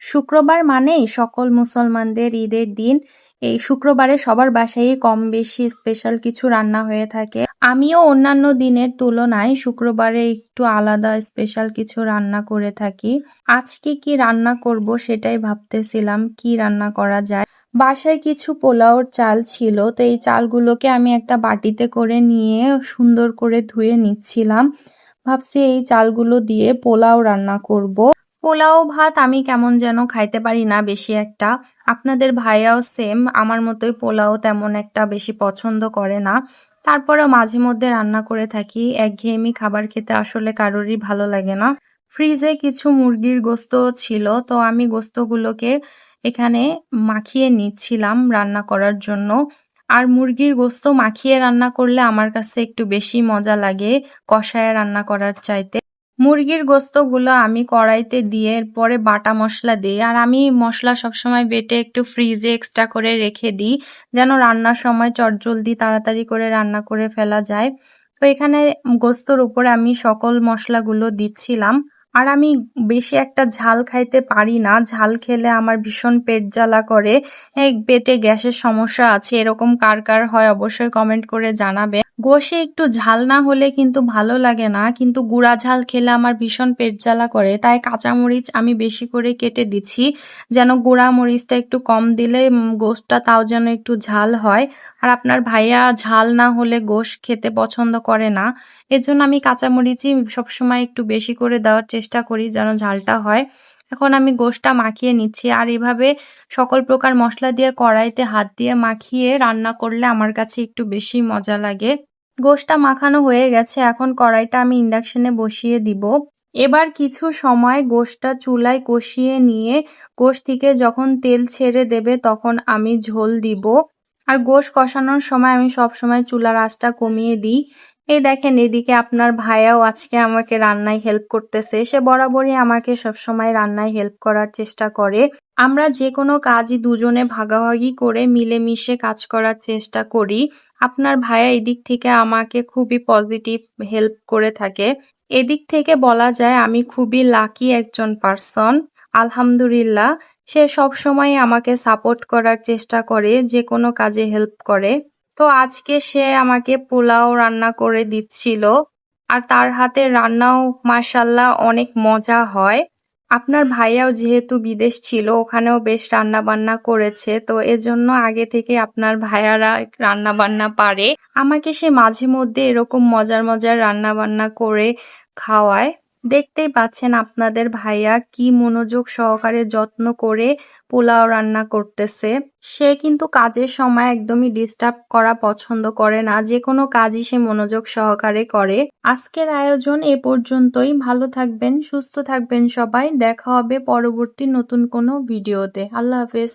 শুক্রবার মানেই সকল মুসলমানদের ঈদের দিন। এই শুক্রবারে সবার বাসায়ই কম বেশি স্পেশাল কিছু রান্না হয়ে থাকে। আমিও অন্যান্য দিনের তুলনায় শুক্রবারে একটু আলাদা স্পেশাল কিছু রান্না করে থাকি। আজকে কি রান্না করব সেটাই ভাবতেছিলাম, কি রান্না করা যায়। বাসায় কিছু পোলাওর চাল ছিল, তো এই চালগুলোকে আমি একটা বাটিতে করে নিয়ে সুন্দর করে ধুয়ে নিচ্ছিলাম। ভাবছি এই চালগুলো দিয়ে পোলাও রান্না করব। পোলাও ভাত আমি কেমন যেন খাইতে পারি না বেশি একটা। আপনাদের ভাইয়াও সেম আমার মতোই পোলাও তেমন একটা বেশি পছন্দ করে না। তারপরেও মাঝে মধ্যে রান্না করে থাকি। একঘেয়েমি খাবার খেতে আসলে কারোরই ভালো লাগে না। ফ্রিজে কিছু মুরগির গোস্ত ছিল, তো আমি গোস্তগুলোকে এখানে মাখিয়ে নিচ্ছিলাম রান্না করার জন্য। আর মুরগির গোস্ত মাখিয়ে রান্না করলে আমার কাছে একটু বেশি মজা লাগে কষায় রান্না করার চাইতে। মুরগির গোস্তগুলো আমি কড়াইতে দিয়ে এরপরে বাটা মসলা দিই। আর আমি মসলা সবসময় বেটে একটু ফ্রিজে এক্সট্রা করে রেখে দিই, যেন রান্নার সময় চটজলদি তাড়াতাড়ি করে রান্না করে ফেলা যায়। তো এখানে গোস্তর উপরে আমি সকল মশলাগুলো দিচ্ছিলাম। আর আমি বেশি একটা ঝাল খাইতে পারি না, ঝাল খেলে আমার ভীষণ পেট জ্বালা করে। এই পেটে গ্যাসের সমস্যা আছে, এরকম কার কার হয় অবশ্যই কমেন্ট করে জানাবে। গোশে একটু ঝাল না হলে কিন্তু ভালো লাগে না, কিন্তু গুঁড়া ঝাল খেলে আমার ভীষণ পেট জ্বালা করে, তাই কাঁচামরিচ আমি বেশি করে কেটে দিচ্ছি, যেন গুঁড়া মরিচটা একটু কম দিলে গোশটা তাও যেন একটু ঝাল হয়। আর আপনার ভাইয়া ঝাল না হলে গোশ খেতে পছন্দ করে না, এজন্য আমি কাঁচামরিচই সবসময় একটু বেশি করে দেওয়ার চেষ্টা করি যেন ঝালটা হয়। এখন আমি গোশটা মাখিয়ে নিচ্ছি, আর এভাবে সকল প্রকার মশলা দিয়ে কড়াইতে হাত দিয়ে মাখিয়ে রান্না করলে আমার কাছে একটু বেশি মজা লাগে। গোশটা মাখানো হয়ে গেছে, এখন কড়াইটা আমি ইন্ডাকশনে বসিয়ে দিব। এবার কিছু সময় গোশটা চুলায় কষিয়ে নিয়ে গোশ থেকে যখন তেল ছেড়ে দেবে তখন আমি ঝোল দিব। আর গোশ কষানোর সময় আমি সব সময় চুলার আঁচটা কমিয়ে দিই। এই দেখেন এদিকে আপনার ভাইয়াও আজকে আমাকে রান্নায় হেল্প করতেছে। সে বরাবরই আমাকে সবসময় রান্নায় হেল্প করার চেষ্টা করে। আমরা যে কোনো কাজই দুজনে ভাগাভাগি করে মিলেমিশে কাজ করার চেষ্টা করি। আপনার ভাইয়া এদিক থেকে আমাকে খুবই পজিটিভ হেল্প করে থাকে। এদিক থেকে বলা যায় আমি খুবই লাকি একজন পার্সন। আলহামদুলিল্লাহ, সে সবসময় আমাকে সাপোর্ট করার চেষ্টা করে, যে কোনো কাজে হেল্প করে। তো আজকে সে আমাকে পোলাও রান্না করে দিচ্ছিল, আর তার হাতের রান্নাও মাশাআল্লাহ অনেক মজা হয়। আপনার ভাইয়াও যেহেতু বিদেশ ছিল, ওখানেও বেশ রান্না বান্না করেছে, তো এজন্য আগে থেকে আপনার ভাইয়ারা রান্না বান্না পারে। আমাকে সে মাঝে মধ্যে এরকম মজার মজার রান্না বান্না করে খাওয়ায়। দেখতেই পাচ্ছেন আপনাদের ভাইয়া কি মনোযোগ সহকারে যত্ন করে পোলাও রান্না করতেছে। সে কিন্তু কাজের সময় একদমই ডিস্টার্ব করা পছন্দ করে না, যে কোনো কাজই সে মনোযোগ সহকারে করে। আজকের আয়োজন এ পর্যন্তই। ভালো থাকবেন, সুস্থ থাকবেন সবাই। দেখা হবে পরবর্তী নতুন কোনো ভিডিওতে। আল্লাহ হাফেজ।